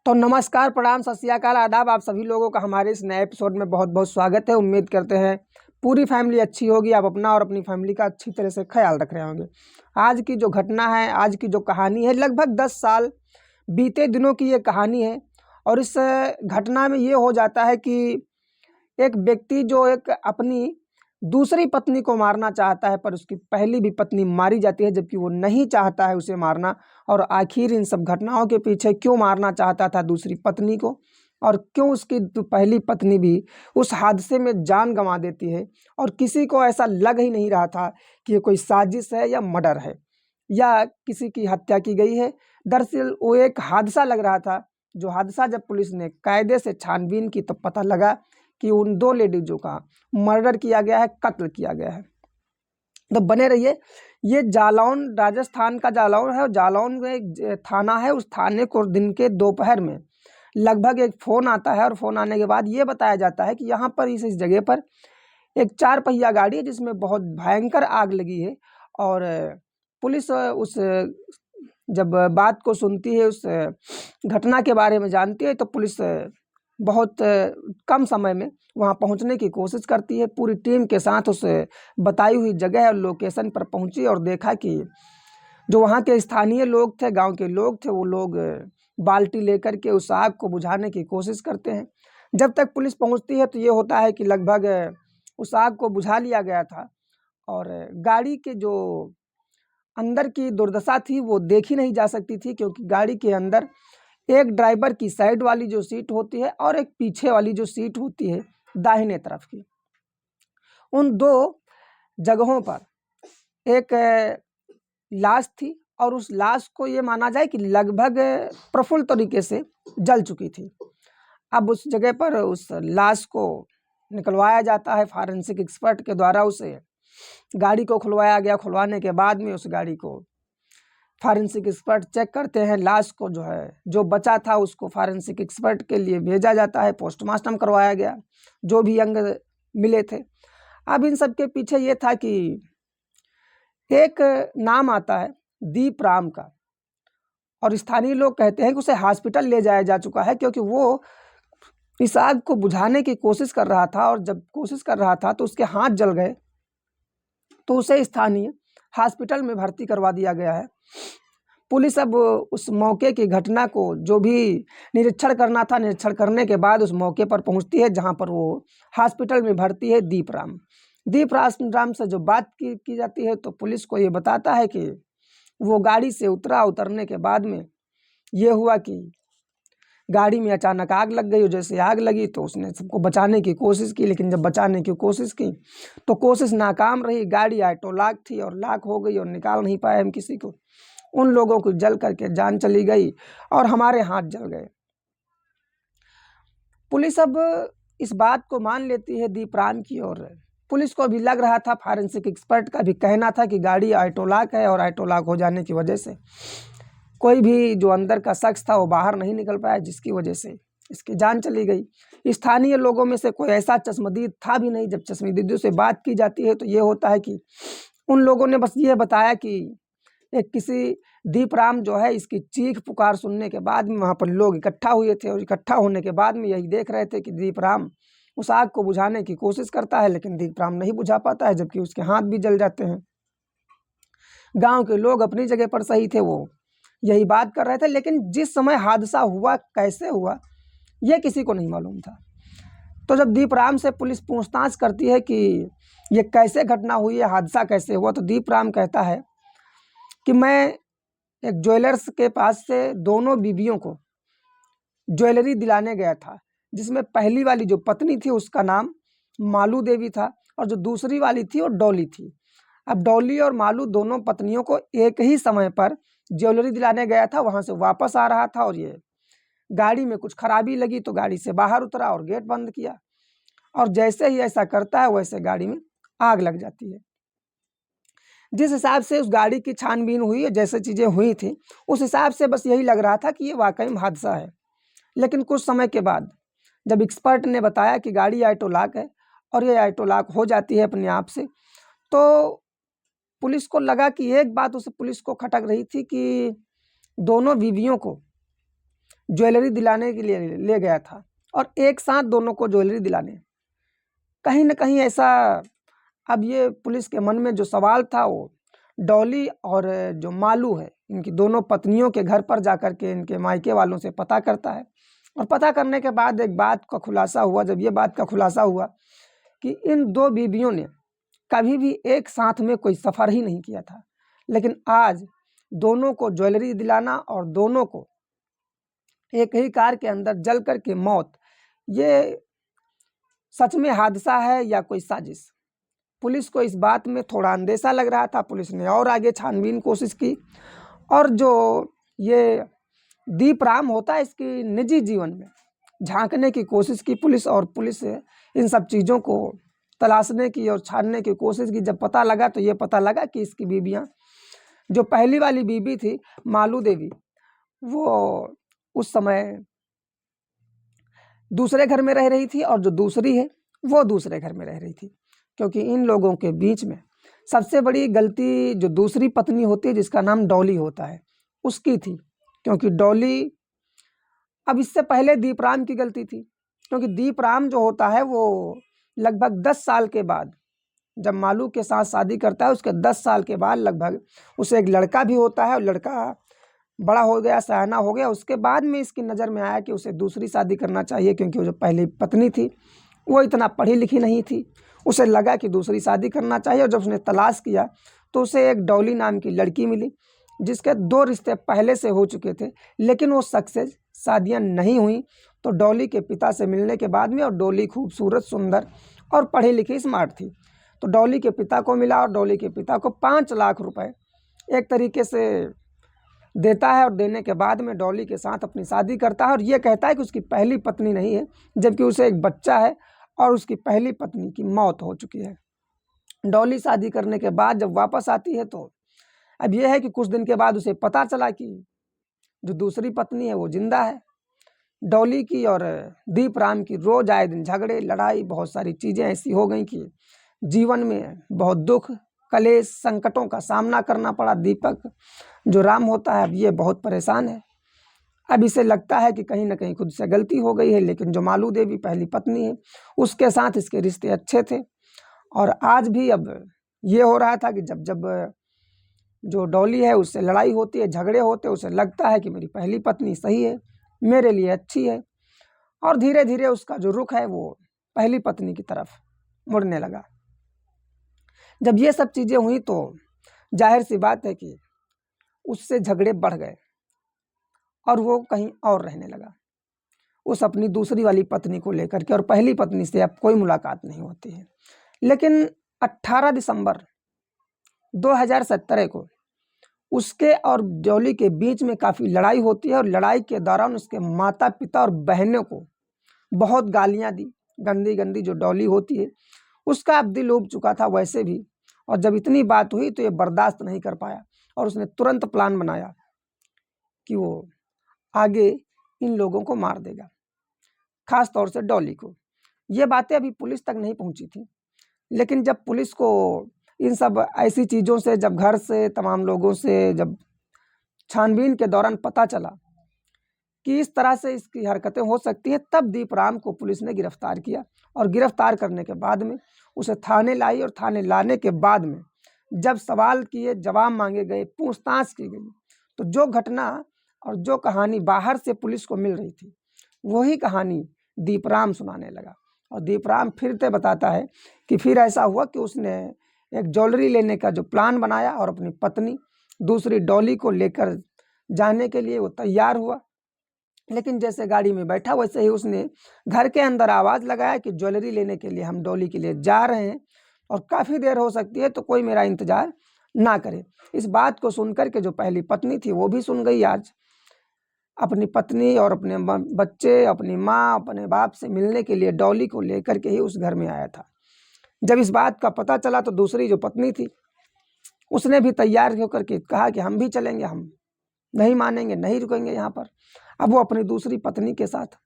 तो नमस्कार, प्रणाम, सत श्री अकाल, आदाब। आप सभी लोगों का हमारे इस नए एपिसोड में बहुत बहुत स्वागत है। उम्मीद करते हैं पूरी फैमिली अच्छी होगी, आप अपना और अपनी फैमिली का अच्छी तरह से ख्याल रख रहे होंगे। आज की जो घटना है, आज की जो कहानी है, लगभग 10 साल बीते दिनों की ये कहानी है। और इस घटना में ये हो जाता है कि एक व्यक्ति जो एक अपनी दूसरी पत्नी को मारना चाहता है, पर उसकी पहली भी पत्नी मारी जाती है, जबकि वो नहीं चाहता है उसे मारना। और आखिर इन सब घटनाओं के पीछे क्यों मारना चाहता था दूसरी पत्नी को, और क्यों उसकी पहली पत्नी भी उस हादसे में जान गंवा देती है, और किसी को ऐसा लग ही नहीं रहा था कि ये कोई साजिश है या मर्डर है या किसी की हत्या की गई है। दरअसल वो एक हादसा लग रहा था, जो हादसा जब पुलिस ने कायदे से छानबीन की, तब पता लगा कि उन दो लेडीजों का मर्डर किया गया है, कत्ल किया गया है। तो बने रहिए। ये जालौन, राजस्थान का जालौन है, और जालौन में एक थाना है। उस थाने को दिन के दोपहर में लगभग एक फ़ोन आता है, और फ़ोन आने के बाद ये बताया जाता है कि यहाँ पर इस जगह पर एक 4 पहिया गाड़ी है जिसमें बहुत भयंकर आग लगी है। और पुलिस उस जब बात को सुनती है, उस घटना के बारे में जानती है, तो पुलिस बहुत कम समय में वहां पहुंचने की कोशिश करती है। पूरी टीम के साथ उस बताई हुई जगह और लोकेशन पर पहुंची, और देखा कि जो वहां के स्थानीय लोग थे, गांव के लोग थे, वो लोग बाल्टी लेकर के उस आग को बुझाने की कोशिश करते हैं। जब तक पुलिस पहुंचती है तो ये होता है कि लगभग उस आग को बुझा लिया गया था। और गाड़ी के जो अंदर की दुर्दशा थी वो देखी नहीं जा सकती थी, क्योंकि गाड़ी के अंदर एक ड्राइवर की साइड वाली जो सीट होती है और एक पीछे वाली जो सीट होती है दाहिने तरफ की, उन दो जगहों पर एक लाश थी। और उस लाश को ये माना जाए कि लगभग प्रफुल्ल तरीके से जल चुकी थी। अब उस जगह पर उस लाश को निकलवाया जाता है फॉरेंसिक एक्सपर्ट के द्वारा। उसे गाड़ी को खुलवाया गया। खुलवाने के बाद में उस गाड़ी को फॉरेंसिक एक्सपर्ट चेक करते हैं। लाश को जो है, जो बचा था, उसको फॉरेंसिक एक्सपर्ट के लिए भेजा जाता है। पोस्टमार्टम करवाया गया, जो भी अंग मिले थे। अब इन सब के पीछे ये था कि एक नाम आता है दीप राम का, और स्थानीय लोग कहते हैं कि उसे हॉस्पिटल ले जाया जा चुका है, क्योंकि वो इस आग को बुझाने की कोशिश कर रहा था, और जब कोशिश कर रहा था तो उसके हाथ जल गए, तो उसे स्थानीय हॉस्पिटल में भर्ती करवा दिया गया है। पुलिस अब उस मौके की घटना को जो भी निरीक्षण करना था, निरीक्षण करने के बाद उस मौके पर पहुंचती है, जहां पर वो हॉस्पिटल में भर्ती है दीप राम से जो बात की जाती है, तो पुलिस को ये बताता है कि वो गाड़ी से उतरने के बाद में ये हुआ कि गाड़ी में अचानक आग लग गई। और जैसे आग लगी तो उसने सबको बचाने की कोशिश की, लेकिन जब बचाने की कोशिश की तो कोशिश नाकाम रही। गाड़ी ऑटो लॉक थी और लॉक हो गई, और निकाल नहीं पाए हम किसी को। उन लोगों को जल करके जान चली गई, और हमारे हाथ जल गए। पुलिस अब इस बात को मान लेती है दीप राम की, और पुलिस को भी लग रहा था, फॉरेंसिक एक्सपर्ट का भी कहना था कि गाड़ी ऑटो लॉक है, और ऑटो लॉक हो जाने की वजह से कोई भी जो अंदर का शख्स था वो बाहर नहीं निकल पाया, जिसकी वजह से इसकी जान चली गई। स्थानीय लोगों में से कोई ऐसा चश्मदीद था भी नहीं। जब चश्मदीदों से बात की जाती है तो ये होता है कि उन लोगों ने बस ये बताया कि एक किसी दीप राम जो है, इसकी चीख पुकार सुनने के बाद में वहाँ पर लोग इकट्ठा हुए थे, और इकट्ठा होने के बाद में यही देख रहे थे कि दीप राम उस आग को बुझाने की कोशिश करता है, लेकिन दीप राम नहीं बुझा पाता है, जबकि उसके हाथ भी जल जाते हैं। गांव के लोग अपनी जगह पर सही थे, वो यही बात कर रहे थे, लेकिन जिस समय हादसा हुआ, कैसे हुआ, यह किसी को नहीं मालूम था। तो जब दीप राम से पुलिस पूछताछ करती है कि ये कैसे घटना हुई है, हादसा कैसे हुआ, तो दीप राम कहता है कि मैं एक ज्वेलर्स के पास से दोनों बीवियों को ज्वेलरी दिलाने गया था, जिसमें पहली वाली जो पत्नी थी उसका नाम मालू देवी था, और जो दूसरी वाली थी वो डॉली थी। अब डॉली और मालू दोनों पत्नियों को एक ही समय पर ज्वेलरी दिलाने गया था। वहां से वापस आ रहा था, और ये गाड़ी में कुछ खराबी लगी तो गाड़ी से बाहर उतरा और गेट बंद किया, और जैसे ही ऐसा करता है वैसे गाड़ी में आग लग जाती है। जिस हिसाब से उस गाड़ी की छानबीन हुई है, जैसे चीजें हुई थी, उस हिसाब से बस यही लग रहा था कि ये वाकई में हादसा है। लेकिन कुछ समय के बाद जब एक्सपर्ट ने बताया कि गाड़ी ऑटो लॉक है, और ये ऑटो लॉक हो जाती है अपने आप से, तो पुलिस को लगा कि एक बात उसे पुलिस को खटक रही थी कि दोनों बीवियों को ज्वेलरी दिलाने के लिए ले गया था और एक साथ दोनों को ज्वेलरी दिलाने। कहीं न कहीं ऐसा अब ये पुलिस के मन में जो सवाल था वो डॉली और जो मालू है, इनकी दोनों पत्नियों के घर पर जाकर के इनके मायके वालों से पता करता है और पता करने के बाद एक बात का खुलासा हुआ। जब ये बात का खुलासा हुआ कि इन 2 बीवियों ने कभी भी एक साथ में कोई सफ़र ही नहीं किया था, लेकिन आज दोनों को ज्वेलरी दिलाना और दोनों को एक ही कार के अंदर जल कर के मौत, ये सच में हादसा है या कोई साजिश? पुलिस को इस बात में थोड़ा अंदेशा लग रहा था। पुलिस ने और आगे छानबीन कोशिश की और जो ये दीपराम होता है इसकी निजी जीवन में झांकने की कोशिश की पुलिस, और पुलिस इन सब चीज़ों को तलाशने की और छानने की कोशिश की। जब पता लगा तो ये पता लगा कि इसकी बीवियां, जो पहली वाली बीवी थी मालू देवी, वो उस समय दूसरे घर में रह रही थी और जो दूसरी है वो दूसरे घर में रह रही थी, क्योंकि इन लोगों के बीच में सबसे बड़ी गलती जो दूसरी पत्नी होती है जिसका नाम डॉली होता है उसकी थी। क्योंकि डॉली, अब इससे पहले दीपराम की गलती थी, क्योंकि दीपराम जो होता है वो लगभग 10 साल के बाद जब मालू के साथ शादी करता है, उसके 10 साल के बाद लगभग उसे एक लड़का भी होता है और लड़का बड़ा हो गया, सयाना हो गया। उसके बाद में इसकी नज़र में आया कि उसे दूसरी शादी करना चाहिए, क्योंकि वो जो पहली पत्नी थी वो इतना पढ़ी लिखी नहीं थी। उसे लगा कि दूसरी शादी करना चाहिए और जब उसने तलाश किया तो उसे एक डॉली नाम की लड़की मिली, जिसके 2 रिश्ते पहले से हो चुके थे, लेकिन वो सक्सेस शादियाँ नहीं हुई। तो डॉली के पिता से मिलने के बाद में, और डॉली खूबसूरत, सुंदर और पढ़ी लिखी, स्मार्ट थी, तो डॉली के पिता को मिला और डॉली के पिता को 5 लाख रुपए एक तरीके से देता है और देने के बाद में डॉली के साथ अपनी शादी करता है और ये कहता है कि उसकी पहली पत्नी नहीं है, जबकि उसे एक बच्चा है और उसकी पहली पत्नी की मौत हो चुकी है। डॉली शादी करने के बाद जब वापस आती है तो अब यह है कि कुछ दिन के बाद उसे पता चला कि जो दूसरी पत्नी है वो जिंदा है। डॉली की और दीपराम की रोज आए दिन झगड़े, लड़ाई, बहुत सारी चीज़ें ऐसी हो गई कि जीवन में बहुत दुख, कलेश, संकटों का सामना करना पड़ा। दीपक जो राम होता है अब ये बहुत परेशान है। अब इसे लगता है कि कहीं ना कहीं खुद से गलती हो गई है, लेकिन जो मालू देवी पहली पत्नी है उसके साथ इसके रिश्ते अच्छे थे। और आज भी अब ये हो रहा था कि जब जब जो डॉली है उससे लड़ाई होती है, झगड़े होते, उसे लगता है कि मेरी पहली पत्नी सही है, मेरे लिए अच्छी है, और धीरे धीरे उसका जो रुख है वो पहली पत्नी की तरफ मुड़ने लगा। जब ये सब चीज़ें हुई तो जाहिर सी बात है कि उससे झगड़े बढ़ गए और वो कहीं और रहने लगा, उस अपनी दूसरी वाली पत्नी को लेकर के, और पहली पत्नी से अब कोई मुलाकात नहीं होती है। लेकिन 18 दिसंबर 2017 को उसके और डॉली के बीच में काफ़ी लड़ाई होती है और लड़ाई के दौरान उसके माता पिता और बहनों को बहुत गालियां दी, गंदी गंदी। जो डॉली होती है उसका अब दिल उब चुका था वैसे भी, और जब इतनी बात हुई तो ये बर्दाश्त नहीं कर पाया और उसने तुरंत प्लान बनाया कि वो आगे इन लोगों को मार देगा, खास तौर से डॉली को। ये बातें अभी पुलिस तक नहीं पहुंची थी, लेकिन जब पुलिस को इन सब ऐसी चीज़ों से, जब घर से तमाम लोगों से जब छानबीन के दौरान पता चला कि इस तरह से इसकी हरकतें हो सकती हैं, तब दीपराम को पुलिस ने गिरफ्तार किया और गिरफ्तार करने के बाद में उसे थाने लाई, और थाने लाने के बाद में जब सवाल किए, जवाब मांगे गए, पूछताछ की गई, तो जो घटना और जो कहानी बाहर से पुलिस को मिल रही थी वही कहानी दीपराम सुनाने लगा। और दीपराम फिर से बताता है कि फिर ऐसा हुआ कि उसने एक ज्वेलरी लेने का जो प्लान बनाया और अपनी पत्नी दूसरी डॉली को लेकर जाने के लिए वो तैयार हुआ, लेकिन जैसे गाड़ी में बैठा वैसे ही उसने घर के अंदर आवाज़ लगाया कि ज्वेलरी लेने के लिए हम डॉली के लिए जा रहे हैं और काफ़ी देर हो सकती है, तो कोई मेरा इंतज़ार ना करे। इस बात को सुनकर के जो पहली पत्नी थी वो भी सुन गई। आज अपनी पत्नी और अपने बच्चे, अपनी माँ, अपने बाप से मिलने के लिए डॉली को लेकर के ही उस घर में आया था। जब इस बात का पता चला तो दूसरी जो पत्नी थी उसने भी तैयार होकर के कहा कि हम भी चलेंगे, हम नहीं मानेंगे, नहीं रुकेंगे यहाँ पर। अब वो अपनी दूसरी पत्नी के साथ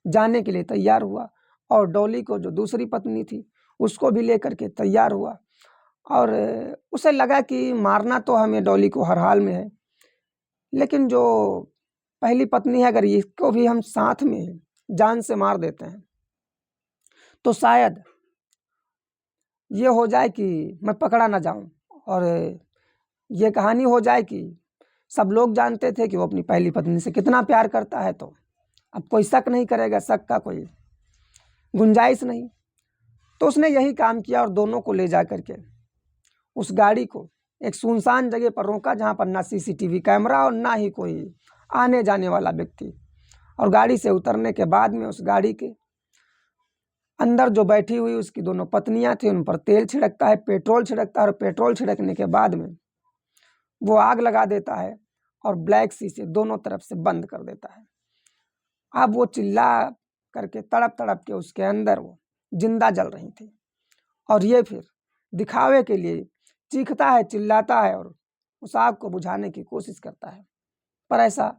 जाने के लिए तैयार हुआ और डॉली को, जो दूसरी पत्नी थी, उसको भी लेकर के तैयार हुआ। और उसे लगा कि मारना तो हमें डॉली को हर हाल में है, लेकिन जो पहली पत्नी है, अगर इसको भी हम साथ में जान से मार देते हैं तो शायद ये हो जाए कि मैं पकड़ा ना जाऊं, और ये कहानी हो जाए कि सब लोग जानते थे कि वो अपनी पहली पत्नी से कितना प्यार करता है, तो अब कोई शक नहीं करेगा, शक का कोई गुंजाइश नहीं। तो उसने यही काम किया और दोनों को ले जा करके उस गाड़ी को एक सुनसान जगह पर रोका, जहाँ पर ना सीसीटीवी कैमरा और ना ही कोई आने जाने वाला व्यक्ति। और गाड़ी से उतरने के बाद में उस गाड़ी के अंदर जो बैठी हुई उसकी दोनों पत्नियां थी, उन पर तेल छिड़कता है, पेट्रोल छिड़कता है, और पेट्रोल छिड़कने के बाद में वो आग लगा देता है और ब्लैक शीशे दोनों तरफ से बंद कर देता है। अब वो चिल्ला करके तड़प तड़प के उसके अंदर वो जिंदा जल रही थी, और ये फिर दिखावे के लिए चीखता है, चिल्लाता है और उस आग को बुझाने की कोशिश करता है, पर ऐसा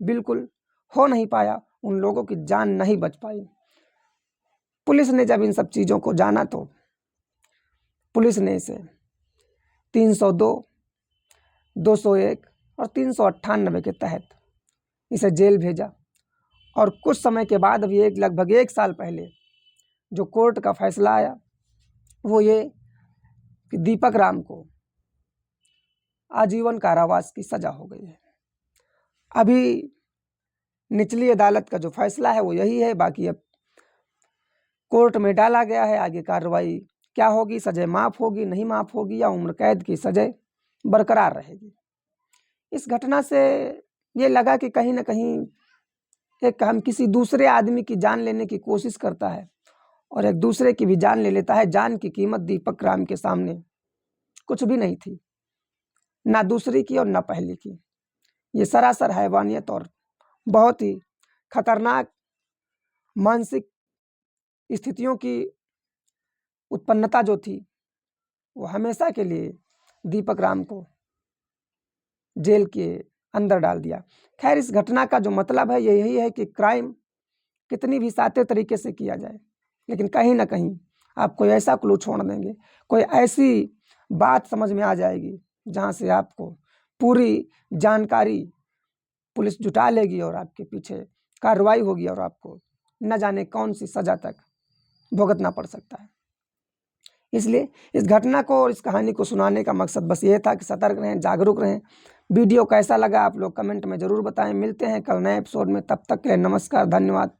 बिल्कुल हो नहीं पाया, उन लोगों की जान नहीं बच पाई। पुलिस ने जब इन सब चीज़ों को जाना तो पुलिस ने इसे 302, 201 और 398 के तहत इसे जेल भेजा। और कुछ समय के बाद अभी लगभग 1 साल पहले जो कोर्ट का फैसला आया वो ये कि दीपक राम को आजीवन कारावास की सजा हो गई है। अभी निचली अदालत का जो फैसला है वो यही है, बाकी अब कोर्ट में डाला गया है, आगे कार्रवाई क्या होगी, सज़ा माफ़ होगी, नहीं माफ़ होगी, या उम्र कैद की सज़ा बरकरार रहेगी। इस घटना से ये लगा कि कहीं ना कहीं एक हम किसी दूसरे आदमी की जान लेने की कोशिश करता है और एक दूसरे की भी जान ले लेता है। जान की कीमत दीपक राम के सामने कुछ भी नहीं थी, ना दूसरी की और ना पहली की। ये सरासर हैवानियत और बहुत ही खतरनाक मानसिक स्थितियों की उत्पन्नता जो थी वो हमेशा के लिए दीपक राम को जेल के अंदर डाल दिया। खैर, इस घटना का जो मतलब है ये यही है कि क्राइम कितनी भी सादे तरीके से किया जाए, लेकिन कहीं ना कहीं आप कोई ऐसा क्लू छोड़ देंगे, कोई ऐसी बात समझ में आ जाएगी जहाँ से आपको पूरी जानकारी पुलिस जुटा लेगी और आपके पीछे कार्रवाई होगी और आपको न जाने कौन सी सज़ा तक भुगतना पड़ सकता है। इसलिए इस घटना को और इस कहानी को सुनाने का मकसद बस ये था कि सतर्क रहें, जागरूक रहें। वीडियो कैसा लगा आप लोग कमेंट में ज़रूर बताएं। मिलते हैं कल नए एपिसोड में, तब तक के लिए नमस्कार, धन्यवाद।